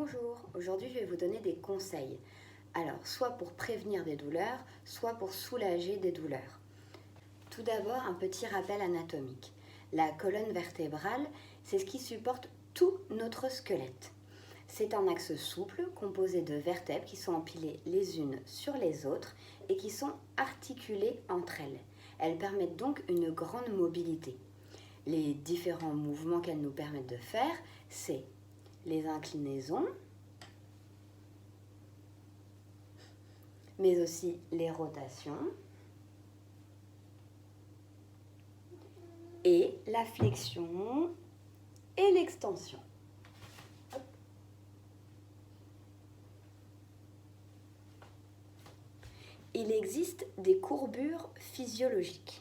Bonjour, aujourd'hui je vais vous donner des conseils. Alors, soit pour prévenir des douleurs, soit pour soulager des douleurs. Tout d'abord, un petit rappel anatomique. La colonne vertébrale, c'est ce qui supporte tout notre squelette. C'est un axe souple composé de vertèbres qui sont empilées les unes sur les autres et qui sont articulées entre elles. Elles permettent donc une grande mobilité. Les différents mouvements qu'elles nous permettent de faire, c'est les inclinaisons, mais aussi les rotations et la flexion et l'extension. Il existe des courbures physiologiques.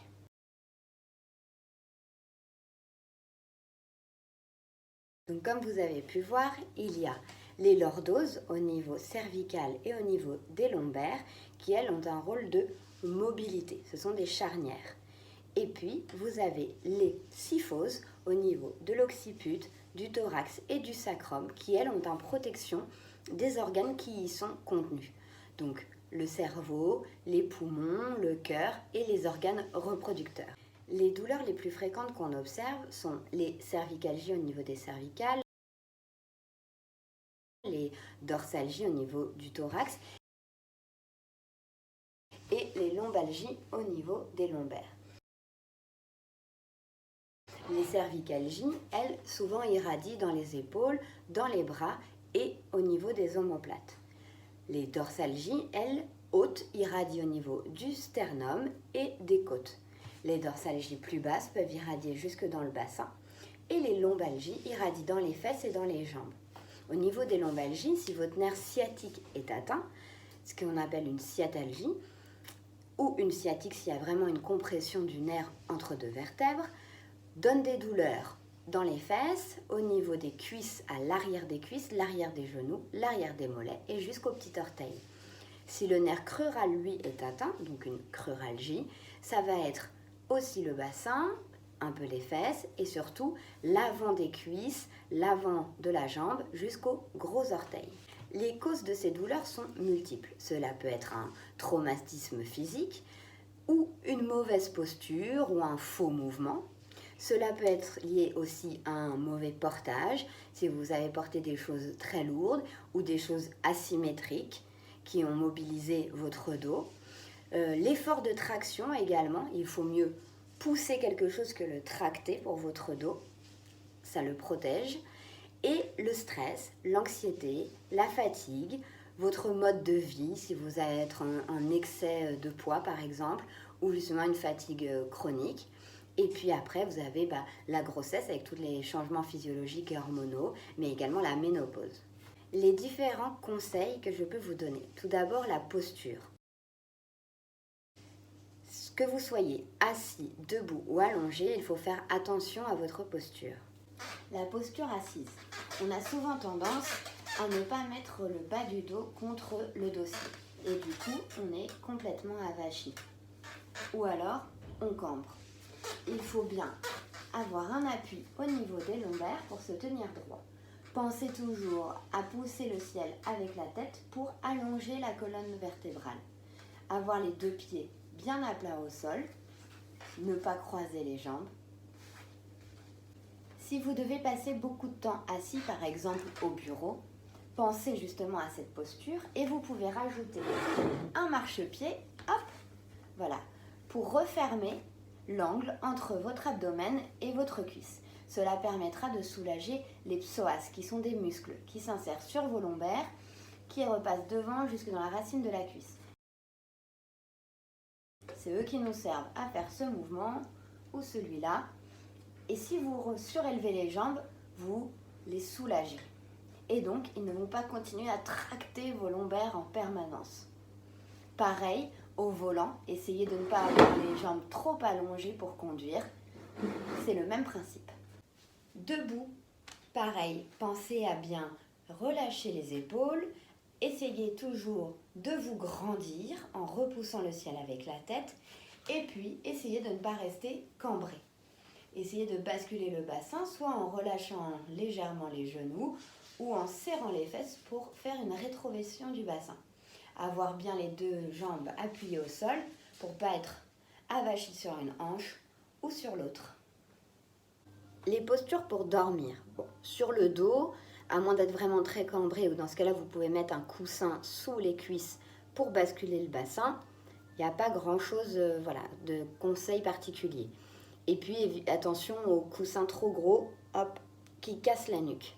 Donc, comme vous avez pu voir, il y a les lordoses au niveau cervical et au niveau des lombaires qui, elles, ont un rôle de mobilité. Ce sont des charnières. Et puis, vous avez les syphoses au niveau de l'occiput, du thorax et du sacrum qui, elles, ont en protection des organes qui y sont contenus. Donc, le cerveau, les poumons, le cœur et les organes reproducteurs. Les douleurs les plus fréquentes qu'on observe sont les cervicalgies au niveau des cervicales, les dorsalgies au niveau du thorax et les lombalgies au niveau des lombaires. Les cervicalgies, elles, souvent irradient dans les épaules, dans les bras et au niveau des omoplates. Les dorsalgies, elles, hautes, irradient au niveau du sternum et des côtes. Les dorsalgies plus basses peuvent irradier jusque dans le bassin et les lombalgies irradient dans les fesses et dans les jambes. Au niveau des lombalgies, si votre nerf sciatique est atteint, ce qu'on appelle une sciatalgie, ou une sciatique s'il y a vraiment une compression du nerf entre deux vertèbres, donne des douleurs dans les fesses, au niveau des cuisses, à l'arrière des cuisses, l'arrière des genoux, l'arrière des mollets et jusqu'au petit orteil. Si le nerf creural, lui, est atteint, donc une creuralgie, ça va être aussi le bassin, un peu les fesses et surtout l'avant des cuisses, l'avant de la jambe jusqu'au gros orteil. Les causes de ces douleurs sont multiples. Cela peut être un traumatisme physique ou une mauvaise posture ou un faux mouvement. Cela peut être lié aussi à un mauvais portage, si vous avez porté des choses très lourdes ou des choses asymétriques qui ont mobilisé votre dos. L'effort de traction également, il faut mieux pousser quelque chose que le tracter pour votre dos, ça le protège. Et le stress, l'anxiété, la fatigue, votre mode de vie, si vous allez être en excès de poids par exemple, ou justement une fatigue chronique. Et puis après, vous avez la grossesse avec tous les changements physiologiques et hormonaux, mais également la ménopause. Les différents conseils que je peux vous donner. Tout d'abord, la posture. Que vous soyez assis, debout ou allongé, il faut faire attention à votre posture. La posture assise. On a souvent tendance à ne pas mettre le bas du dos contre le dossier. Et du coup, on est complètement avachi. Ou alors, on cambre. Il faut bien avoir un appui au niveau des lombaires pour se tenir droit. Pensez toujours à pousser le ciel avec la tête pour allonger la colonne vertébrale. Avoir les deux pieds bien à plat au sol, ne pas croiser les jambes. Si vous devez passer beaucoup de temps assis, par exemple au bureau, pensez justement à cette posture et vous pouvez rajouter un marchepied, hop, voilà, pour refermer l'angle entre votre abdomen et votre cuisse. Cela permettra de soulager les psoas, qui sont des muscles qui s'insèrent sur vos lombaires, qui repassent devant jusque dans la racine de la cuisse. C'est eux qui nous servent à faire ce mouvement ou celui-là. Et si vous surélevez les jambes, vous les soulagez. Et donc, ils ne vont pas continuer à tracter vos lombaires en permanence. Pareil, au volant, essayez de ne pas avoir les jambes trop allongées pour conduire. C'est le même principe. Debout, pareil, pensez à bien relâcher les épaules. Essayez toujours de vous grandir en repoussant le ciel avec la tête. Et puis, essayez de ne pas rester cambré. Essayez de basculer le bassin, soit en relâchant légèrement les genoux, ou en serrant les fesses pour faire une rétroversion du bassin. Avoir bien les deux jambes appuyées au sol pour ne pas être avachi sur une hanche ou sur l'autre. Les postures pour dormir. Bon, sur le dos, à moins d'être vraiment très cambré, ou dans ce cas-là, vous pouvez mettre un coussin sous les cuisses pour basculer le bassin. Il n'y a pas grand-chose de conseils particuliers. Et puis, attention aux coussins trop gros, hop, qui cassent la nuque.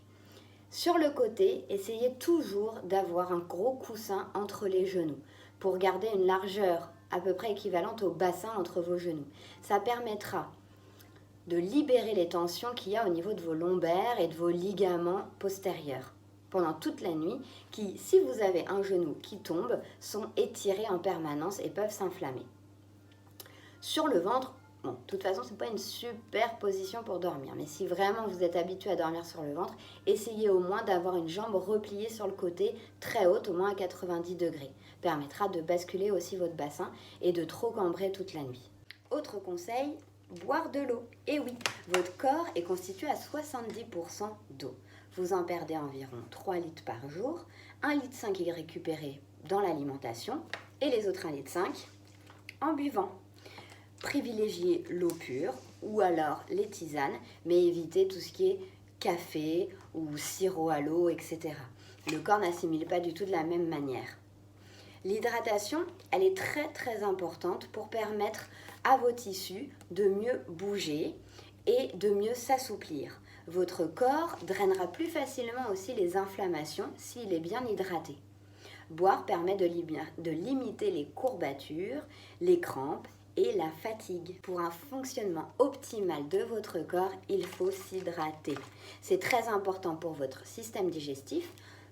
Sur le côté, essayez toujours d'avoir un gros coussin entre les genoux pour garder une largeur à peu près équivalente au bassin entre vos genoux. Ça permettra de libérer les tensions qu'il y a au niveau de vos lombaires et de vos ligaments postérieurs pendant toute la nuit, qui, si vous avez un genou qui tombe, sont étirés en permanence et peuvent s'inflammer. Sur le ventre, bon, de toute façon, ce n'est pas une super position pour dormir, mais si vraiment vous êtes habitué à dormir sur le ventre, essayez au moins d'avoir une jambe repliée sur le côté, très haute, au moins à 90 degrés. Permettra de basculer aussi votre bassin et de trop cambrer toute la nuit. Autre conseil, boire de l'eau. Et oui, votre corps est constitué à 70% d'eau. Vous en perdez environ 3 litres par jour, 1,5 litre est récupéré dans l'alimentation et les autres 1,5 litre en buvant. Privilégiez l'eau pure ou alors les tisanes, mais évitez tout ce qui est café ou sirop à l'eau, etc. Le corps n'assimile pas du tout de la même manière. L'hydratation, elle est très très importante pour permettre à vos tissus de mieux bouger et de mieux s'assouplir. Votre corps drainera plus facilement aussi les inflammations s'il est bien hydraté. Boire permet de limiter les courbatures, les crampes et la fatigue. Pour un fonctionnement optimal de votre corps, il faut s'hydrater. C'est très important pour votre système digestif,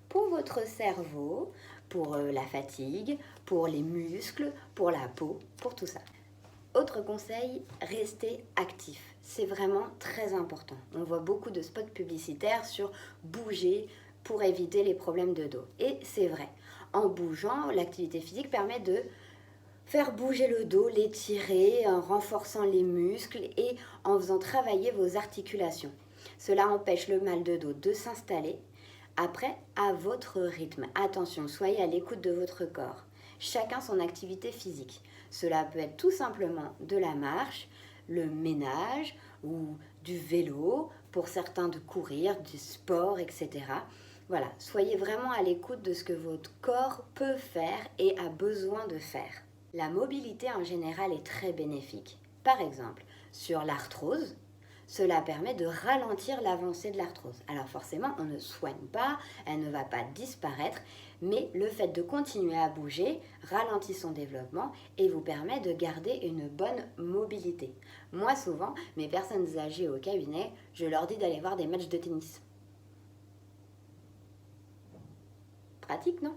pour votre cerveau, pour la fatigue, pour les muscles, pour la peau, pour tout ça. Autre conseil, restez actif. C'est vraiment très important. On voit beaucoup de spots publicitaires sur bouger pour éviter les problèmes de dos. Et c'est vrai. En bougeant, l'activité physique permet de faire bouger le dos, l'étirer, en renforçant les muscles et en faisant travailler vos articulations. Cela empêche le mal de dos de s'installer. Après, à votre rythme. Attention, soyez à l'écoute de votre corps. Chacun son activité physique. Cela peut être tout simplement de la marche, le ménage ou du vélo, pour certains de courir, du sport, etc. Voilà, soyez vraiment à l'écoute de ce que votre corps peut faire et a besoin de faire. La mobilité en général est très bénéfique. Par exemple, sur l'arthrose, cela permet de ralentir l'avancée de l'arthrose. Alors forcément, on ne soigne pas, elle ne va pas disparaître, mais le fait de continuer à bouger ralentit son développement et vous permet de garder une bonne mobilité. Moi, souvent, mes personnes âgées au cabinet, je leur dis d'aller voir des matchs de tennis. Pratique, non?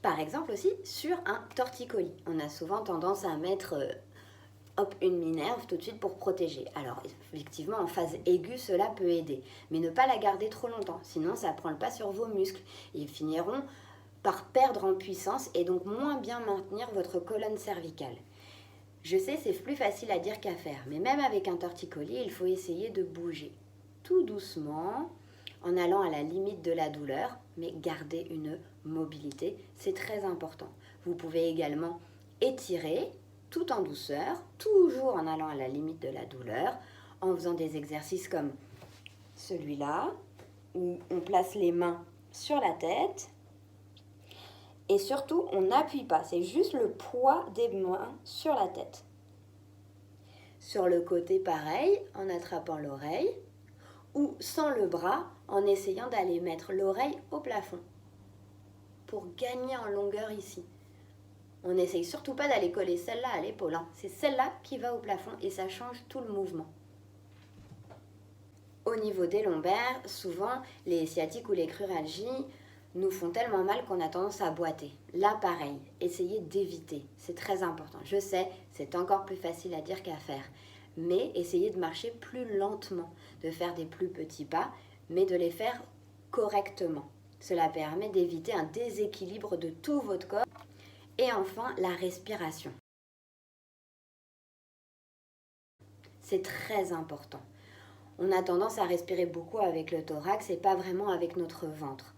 Par exemple aussi, sur un torticolis. On a souvent tendance à mettre une minerve tout de suite pour protéger. Alors effectivement, en phase aiguë, cela peut aider. Mais ne pas la garder trop longtemps, sinon ça prend le pas sur vos muscles. Ils finiront par perdre en puissance et donc moins bien maintenir votre colonne cervicale. Je sais, c'est plus facile à dire qu'à faire, mais même avec un torticolis, il faut essayer de bouger tout doucement, en allant à la limite de la douleur, mais garder une mobilité, c'est très important. Vous pouvez également étirer tout en douceur, toujours en allant à la limite de la douleur, en faisant des exercices comme celui-là, où on place les mains sur la tête, et surtout, on n'appuie pas, c'est juste le poids des mains sur la tête. Sur le côté, pareil, en attrapant l'oreille, ou sans le bras, en essayant d'aller mettre l'oreille au plafond, pour gagner en longueur ici. On n'essaye surtout pas d'aller coller celle-là à l'épaule, hein. C'est celle-là qui va au plafond et ça change tout le mouvement. Au niveau des lombaires, souvent, les sciatiques ou les cruralgies nous font tellement mal qu'on a tendance à boiter. Là, pareil, essayez d'éviter, c'est très important. Je sais, c'est encore plus facile à dire qu'à faire, mais essayez de marcher plus lentement, de faire des plus petits pas, mais de les faire correctement. Cela permet d'éviter un déséquilibre de tout votre corps. Et enfin, la respiration. C'est très important. On a tendance à respirer beaucoup avec le thorax et pas vraiment avec notre ventre.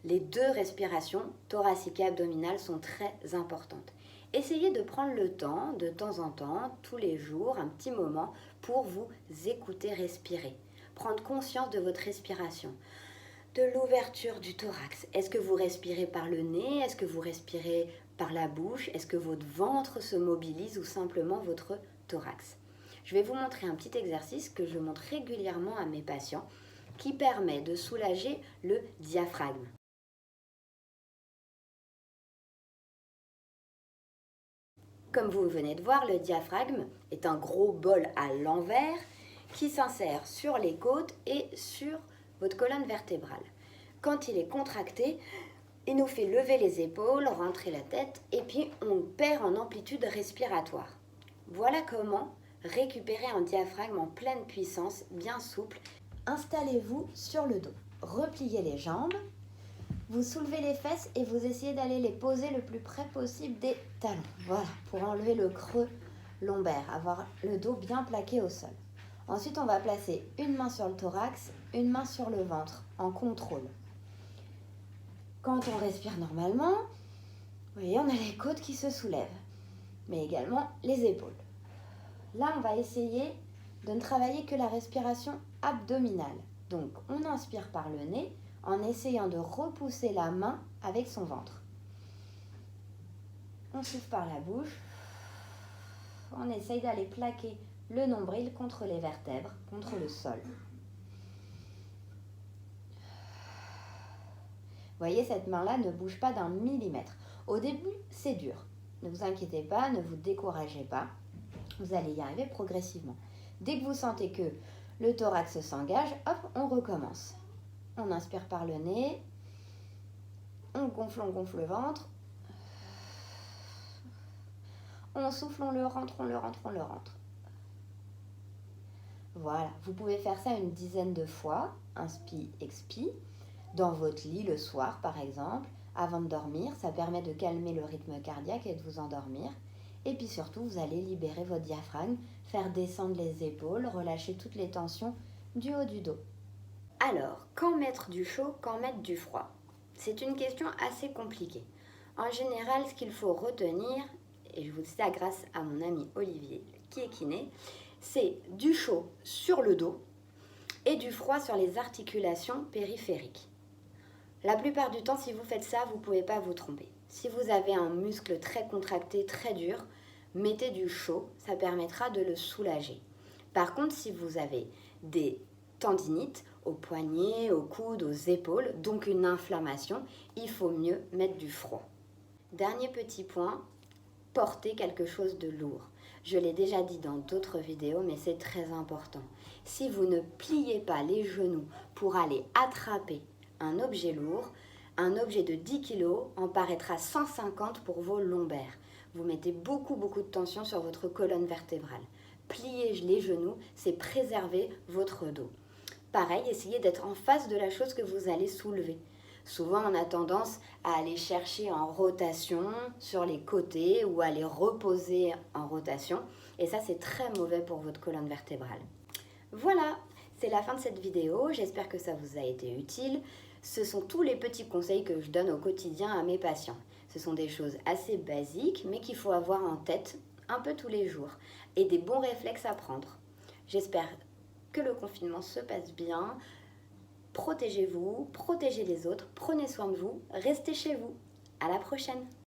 Les deux respirations, thoracique et abdominale, sont très importantes. Essayez de prendre le temps, de temps en temps, tous les jours, un petit moment, pour vous écouter respirer. Prendre conscience de votre respiration, de l'ouverture du thorax. Est-ce que vous respirez par le nez? Est-ce que vous respirez par la bouche? Est-ce que votre ventre se mobilise ou simplement votre thorax? Je vais vous montrer un petit exercice que je montre régulièrement à mes patients qui permet de soulager le diaphragme. Comme vous venez de voir, le diaphragme est un gros bol à l'envers qui s'insère sur les côtes et sur votre colonne vertébrale. Quand il est contracté, il nous fait lever les épaules, rentrer la tête et puis on perd en amplitude respiratoire. Voilà comment récupérer un diaphragme en pleine puissance, bien souple. Installez-vous sur le dos, repliez les jambes, vous soulevez les fesses et vous essayez d'aller les poser le plus près possible des talons. Voilà, pour enlever le creux lombaire, avoir le dos bien plaqué au sol. Ensuite, on va placer une main sur le thorax, une main sur le ventre, en contrôle. Quand on respire normalement, vous voyez, on a les côtes qui se soulèvent, mais également les épaules. Là, on va essayer de ne travailler que la respiration abdominale. Donc, on inspire par le nez en essayant de repousser la main avec son ventre. On souffle par la bouche. On essaye d'aller plaquer le nombril contre les vertèbres, contre le sol. Vous voyez, cette main-là ne bouge pas d'un millimètre. Au début, c'est dur. Ne vous inquiétez pas, ne vous découragez pas. Vous allez y arriver progressivement. Dès que vous sentez que le thorax s'engage, hop, on recommence. On inspire par le nez. On gonfle le ventre. On souffle, on le rentre, on le rentre, on le rentre. Voilà, vous pouvez faire ça une dizaine de fois, inspi, expi, dans votre lit le soir par exemple, avant de dormir. Ça permet de calmer le rythme cardiaque et de vous endormir. Et puis surtout, vous allez libérer votre diaphragme, faire descendre les épaules, relâcher toutes les tensions du haut du dos. Alors, quand mettre du chaud, quand mettre du froid? C'est une question assez compliquée. En général, ce qu'il faut retenir, et je vous dis ça grâce à mon ami Olivier qui est kiné, c'est du chaud sur le dos et du froid sur les articulations périphériques. La plupart du temps, si vous faites ça, vous ne pouvez pas vous tromper. Si vous avez un muscle très contracté, très dur, mettez du chaud, ça permettra de le soulager. Par contre, si vous avez des tendinites aux poignets, aux coudes, aux épaules, donc une inflammation, il faut mieux mettre du froid. Dernier petit point, portez quelque chose de lourd. Je l'ai déjà dit dans d'autres vidéos, mais c'est très important. Si vous ne pliez pas les genoux pour aller attraper un objet lourd, un objet de 10 kg en paraîtra 150 pour vos lombaires. Vous mettez beaucoup de tension sur votre colonne vertébrale. Plier les genoux, c'est préserver votre dos. Pareil, essayez d'être en face de la chose que vous allez soulever. Souvent, on a tendance à aller chercher en rotation sur les côtés ou à les reposer en rotation. Et ça, c'est très mauvais pour votre colonne vertébrale. Voilà, c'est la fin de cette vidéo. J'espère que ça vous a été utile. Ce sont tous les petits conseils que je donne au quotidien à mes patients. Ce sont des choses assez basiques, mais qu'il faut avoir en tête un peu tous les jours. Et des bons réflexes à prendre. J'espère que le confinement se passe bien. Protégez-vous, protégez les autres, prenez soin de vous, restez chez vous. À la prochaine!